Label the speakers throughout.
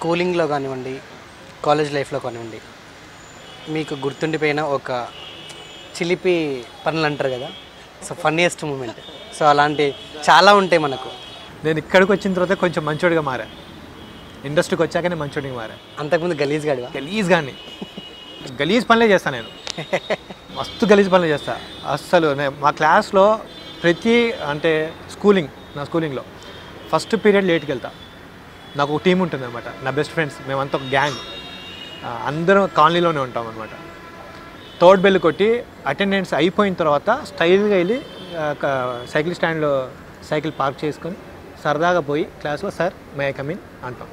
Speaker 1: స్కూలింగ్‌లో గానివ్వండి, కాలేజ్ లైఫ్‌లో కానివ్వండి, మీకు గుర్తుండిపోయిన ఒక చిలిపి పనులంటారు గదా! So, funniest moment. సో, అలాంటి చాలా ఉంటాయి మనకు.
Speaker 2: నేను ఇక్కడికి వచ్చిన తర్వాత కొంచెం మంచోడిగా మారా. ఇండస్ట్రీకి వచ్చాకనే మంచోడిగా మారా.
Speaker 1: అంతకుముందు గలీజ్‌గాడివా?
Speaker 2: గలీజ్గాన్ని గలీజ్ పనులే చేస్తాను నేను. మస్తు గలీజ్ పనులు చేస్తా. అస్సలు మా క్లాస్లో అంటే నా స్కూలింగ్లో ఫస్ట్ పీరియడ్ లేట్కి వెళ్తా. నాకు ఒక టీం ఉంటుంది అనమాట, నా బెస్ట్ ఫ్రెండ్స్, మేమంతా ఒక గ్యాంగ్, అందరం కాలనీలోనే ఉంటాం అనమాట. థర్డ్ బెల్ కొట్టి అటెండెన్స్ అయిపోయిన తర్వాత స్టైల్గా వెళ్ళి సైకిల్ స్టాండ్లో సైకిల్ పార్క్ చేసుకొని సరదాగా పోయి క్లాస్లో sir may I come in అంటాం.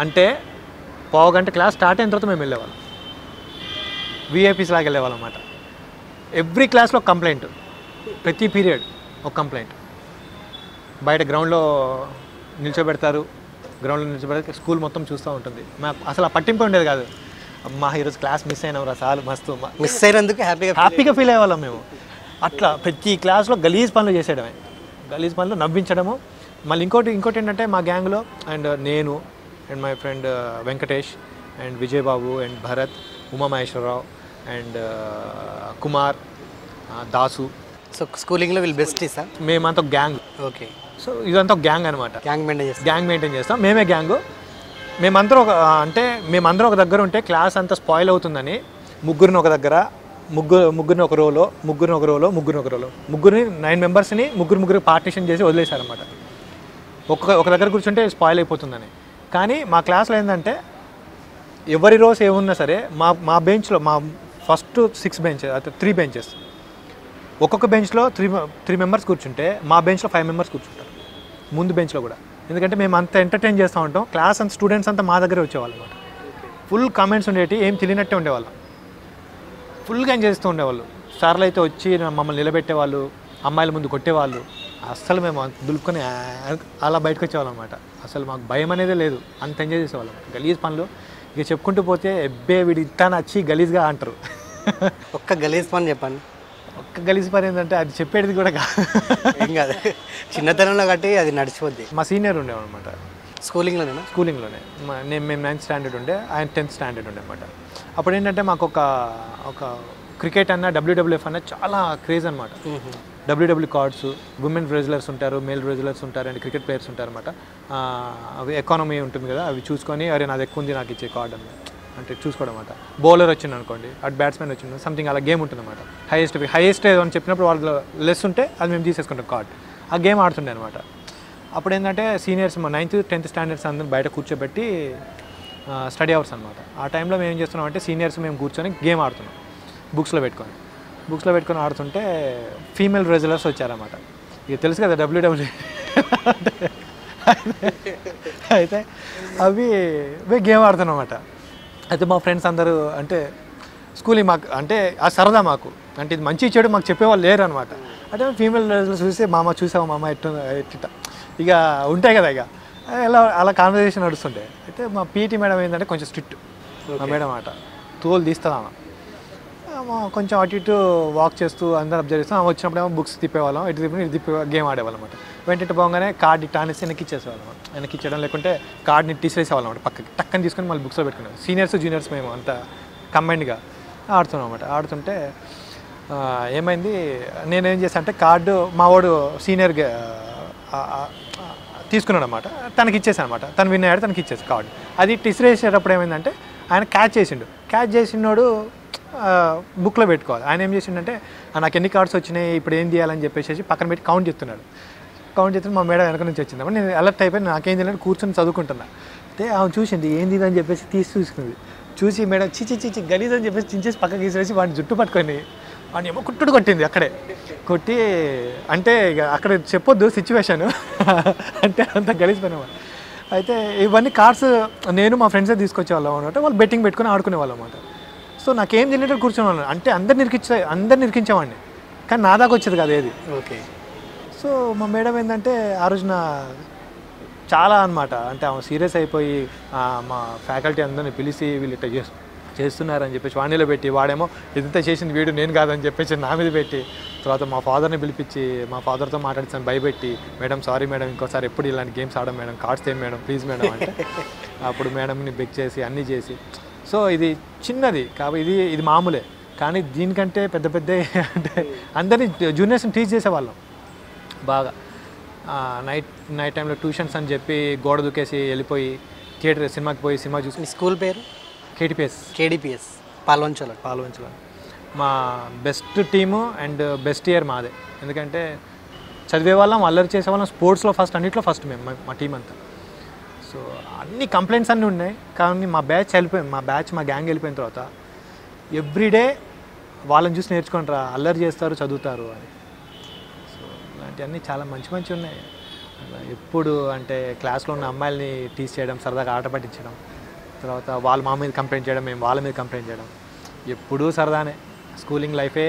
Speaker 2: అంటే పావుగంట క్లాస్ స్టార్ట్ అయిన తర్వాత మేము వెళ్ళేవాళ్ళం, విఐపీస్ లాగా వెళ్ళేవాళ్ళం అనమాట. ఎవ్రీ క్లాస్లో కంప్లైంట్, ప్రతి పీరియడ్ ఒక కంప్లైంట్. బయట గ్రౌండ్లో నిల్చోబెడతారు, స్కూల్ మొత్తం చూస్తూ ఉంటుంది. మాకు అసలు ఆ పట్టింపు ఉండేది కాదు. అమ్మా ఈరోజు క్లాస్ మిస్ అయినాం రా చాలు, మస్తు
Speaker 1: మిస్ అయినందుకు
Speaker 2: హ్యాపీగా ఫీల్ అయ్యేవాళ్ళం మేము. అట్లా ప్రతి క్లాస్లో గలీజ్ పనులు చేసేయడమే, గలీజ్ పనులు నవ్వించడము. మళ్ళీ ఇంకోటి ఏంటంటే మా గ్యాంగ్లో నేను and my friend Venkatesh and Vijay Babu and Bharat, Umamaheswararao and Kumar, Dasu.
Speaker 1: So స్కూలింగ్లో వీళ్ళు బెస్ట్ సార్.
Speaker 2: మేమంతా గ్యాంగ్.
Speaker 1: ఓకే.
Speaker 2: సో ఇదంతా గ్యాంగ్ అనమాట.
Speaker 1: గ్యాంగ్
Speaker 2: మెయింటైన్ చేస్తాం. మేమే గ్యాంగు. మేమందరం ఒక దగ్గర ఉంటే క్లాస్ అంతా స్పాయిల్ అవుతుందని ముగ్గురిని ఒక దగ్గర, ముగ్గురిని ఒక రోలో, ముగ్గురిని 9 మెంబర్స్ని ముగ్గురు పార్టీషన్ చేసి వదిలేశారనమాట. ఒక దగ్గర కూర్చుంటే స్పాయిల్ అయిపోతుందని. కానీ మా క్లాస్లో ఏంటంటే ఎవరి రోజు ఏమున్నా సరే మా బెంచ్లో, మా ఫస్ట్ 6 బెంచెస్, 3 బెంచెస్, ఒక్కొక్క బెంచ్లో 3 మెంబర్స్ కూర్చుంటే మా బెంచ్లో 5 మెంబర్స్ కూర్చుంటారు ముందు బెంచ్లో కూడా. ఎందుకంటే మేము అంత ఎంటర్టైన్ చేస్తూ ఉంటాం. క్లాస్ అంతా స్టూడెంట్స్ అంతా మా దగ్గరే వచ్చేవాళ్ళు అనమాట. ఫుల్ కామెంట్స్ ఉండేవి, ఏం తెలియనట్టే ఉండేవాళ్ళం, ఫుల్గా ఎంజాయ్ చేస్తూ ఉండేవాళ్ళు. సార్లు అయితే వచ్చి మమ్మల్ని నిలబెట్టేవాళ్ళు, అమ్మాయిల ముందు కొట్టేవాళ్ళు. అస్సలు మేము దులుపుకొని అలా బయటకు వచ్చేవాళ్ళం అనమాట. అసలు మాకు భయం అనేదే లేదు, అంత ఎంజాయ్ చేసేవాళ్ళం. గలీజ్ పనులు ఇక చెప్పుకుంటూ పోతే ఎబ్బే వీడి ఇంత నచ్చి గలీజ్గా అంటారు.
Speaker 1: ఒక్క గలీజ్ పని చెప్పండి.
Speaker 2: ఒక్క గలీజ్ పని ఏంటంటే అది చెప్పేది కూడా
Speaker 1: ఏం కాదు, చిన్నతనంలో కట్టి అది నడిచిపోద్ది.
Speaker 2: మా సీనియర్ ఉండేవాడు అనమాట.
Speaker 1: స్కూలింగ్లోనే
Speaker 2: మేము 9th స్టాండర్డ్ ఉండే, ఆయన 10th స్టాండర్డ్ ఉండే అనమాట. అప్పుడు ఏంటంటే మాకు ఒక క్రికెట్ అన్న WWF అన్న చాలా క్రేజ్ అనమాట. WW కార్డ్స్, ఉమెన్ రెజ్లర్స్ ఉంటారు, మేల్ రెజ్లర్స్ ఉంటారు అండ్ క్రికెట్ ప్లేయర్స్ ఉంటారు అనమాట. అవి ఎకానమీ ఉంటుంది కదా, అవి చూసుకొని అరే నాది ఎక్కువ ఉంది నాకు ఇచ్చే కార్డ్ అంటే చూసుకోవడం అనమాట. బౌలర్ వచ్చింది అనుకోండి, అటు బ్యాట్స్మెన్ వచ్చింది, సంథింగ్ అలా గేమ్ ఉంటుంది అనమాట. హైయెస్ట్ అని చెప్పినప్పుడు వాళ్ళు లెస్ ఉంటే అది మేము తీసేసుకుంటాం కార్డ్. ఆ గేమ్ ఆడుతుండే అనమాట. అప్పుడు ఏంటంటే సీనియర్స్ మా 9th 10th స్టాండర్డ్స్ అందరూ బయట కూర్చోబెట్టి స్టడీ అవర్స్ అనమాట. ఆ టైంలో మేము ఏం చేస్తున్నాం అంటే సీనియర్స్ మేము కూర్చొని గేమ్ ఆడుతున్నాం బుక్స్లో పెట్టుకొని ఆడుతుంటే ఫీమేల్ రెజ్లర్స్ వచ్చారన్నమాట. ఇక తెలుసు కదా WW అయితే అవి గేమ్ ఆడుతున్నాం అన్నమాట. అయితే మా ఫ్రెండ్స్ అందరూ అంటే స్కూలింగ్ మాకు అంటే ఆ సరదా మాకు, అంటే ఇది మంచి చెడు మాకు చెప్పేవాళ్ళు లేరు అనమాట. అంటే ఫీమేల్ రెజ్లర్స్ చూసి మామ చూసావా మామ ఎట్ట ఇక ఉంటాయి కదా, ఇక అలా కాన్వర్సేషన్ నడుస్తుండే. అయితే మా పీటీ మేడం ఏంటంటే కొంచెం స్ట్రిక్ట్ మా మేడం అన్నమాట. తోలు తీస్తామా కొంచెం అటు ఇటు వాక్ చేస్తూ అందరూ అబ్జర్వ్ చేస్తాం. వచ్చినప్పుడేమో బుక్స్ తిప్పేవాళ్ళం, ఇటు తిప్పి గేమ్ ఆడేవాళ్ళం అనమాట. వెంటనే పోగానే కార్డ్ ఇట్లా అనేసి వెనక్కిచ్చేసేవాళ్ళం, వెనక్కిచ్చడం లేకుంటే కార్డ్ని తీసేసేవాళ్ళం అనమాట. పక్కకి టక్కని తీసుకొని మళ్ళీ బుక్స్లో పెట్టుకున్నాం. సీనియర్స్ జూనియర్స్ మేము అంతా కంబైన్డ్గా ఆడుతున్నాం అనమాట. ఆడుతుంటే ఏమైంది, నేనేం చేశాను అంటే కార్డు మా వాడు సీనియర్గా తీసుకున్నాడు అనమాట. తనకి ఇచ్చేసాను అనమాట. తను విన్ అయ్యాడు, తనకి ఇచ్చేసి కార్డు. అది తీసిరేసేటప్పుడు ఏమైందంటే ఆయన క్యాచ్ చేసినోడు బుక్లో పెట్టుకోవాలి. ఆయన ఏం చేసిండంటే నాకు ఎన్ని కార్డ్స్ వచ్చినాయి, ఇప్పుడు ఏం చేయాలని చెప్పేసి పక్కన పెట్టి కౌంట్ చేస్తున్నాడు. మా మేడం వెనక నుంచి వచ్చింది. నేను అలర్ట్ అయిపోయి నాకేం తెలియదు, కూర్చొని చదువుకుంటున్నా. అయితే ఆమె చూసింది ఏంది అని చెప్పేసి చూసుకుంది. చూసి మేడం చిచి గలీజ్ అని చెప్పేసి చించేసి పక్కకి తీసివేసి వాడిని జుట్టు పట్టుకొని వాడిని ఏమో కొట్టింది అక్కడే. కొట్టి అంటే ఇక అక్కడ చెప్పొద్దు సిచ్యువేషన్, అంటే అంత గలీజ్ పని. అయితే ఇవన్నీ కార్డ్స్ నేను మా ఫ్రెండ్సే తీసుకొచ్చేవాళ్ళం అనమాట. వాళ్ళు బెట్టింగ్ పెట్టుకుని ఆడుకునేవాళ్ళం అనమాట. సో నాకేం తెలియదు కూర్చునేవాళ్ళం, అంటే అందరు నిరికించేవాడిని, కానీ నా దాకా వచ్చేది కాదు ఏది.
Speaker 1: ఓకే.
Speaker 2: సో మా మేడం ఏంటంటే ఆ రోజున చాలా అనమాట, అంటే ఆమె సీరియస్ అయిపోయి మా ఫ్యాకల్టీ అందరిని పిలిచి వీళ్ళు ఇట్లా చేస్తున్నారని చెప్పేసి వాణిలో పెట్టి, వాడేమో ఇదంతా చేసింది వీడు నేను కాదని చెప్పేసి నా మీద పెట్టి తర్వాత మా ఫాదర్ని పిలిపించి మా ఫాదర్తో మాట్లాడిస్తాను భయపెట్టి, మేడం సారీ మేడం, ఇంకోసారి ఎప్పుడు ఇలాంటి గేమ్స్ ఆడడం మేడం, కార్డ్స్ ఏం మేడం ప్లీజ్ మేడం అంటే అప్పుడు మేడంని బెక్ చేసి అన్నీ చేసి. సో ఇది చిన్నది కాబట్టి ఇది మామూలే, కానీ దీనికంటే పెద్ద పెద్ద అంటే అందరినీ జూనియర్స్ని టీచ్ చేసేవాళ్ళం బాగా. నైట్ టైంలో ట్యూషన్స్ అని చెప్పి గోడ దూకేసి వెళ్ళిపోయి థియేటర్ సినిమాకి పోయి సినిమా చూసి.
Speaker 1: మీ స్కూల్ పేరు? కేడిపిఎస్ పాల్వంచలో. మా best team and best year మాదే, ఎందుకంటే చదివే వాళ్ళం, అల్లరి చేసేవాళ్ళం, స్పోర్ట్స్లో ఫస్ట్, అన్నింటిలో ఫస్ట్ మేము, మా టీం అంతా. సో అన్ని కంప్లైంట్స్ అన్నీ ఉన్నాయి, కానీ మా గ్యాంగ్ వెళ్ళిపోయిన తర్వాత ఎవ్రీడే వాళ్ళని చూసి నేర్చుకుంటారా, అల్లరి చేస్తారు, చదువుతారు అని. సో ఇలాంటివన్నీ చాలా మంచి ఉన్నాయి. ఎప్పుడు అంటే క్లాస్లో ఉన్న అమ్మాయిల్ని టీచ్ చేయడం, సరదాగా ఆట పట్టించడం, తర్వాత వాళ్ళు మా మీద కంప్లైంట్ చేయడం, మేము వాళ్ళ మీద కంప్లైంట్ చేయడం, ఎప్పుడూ సరదానే. స్కూలింగ్ లైఫే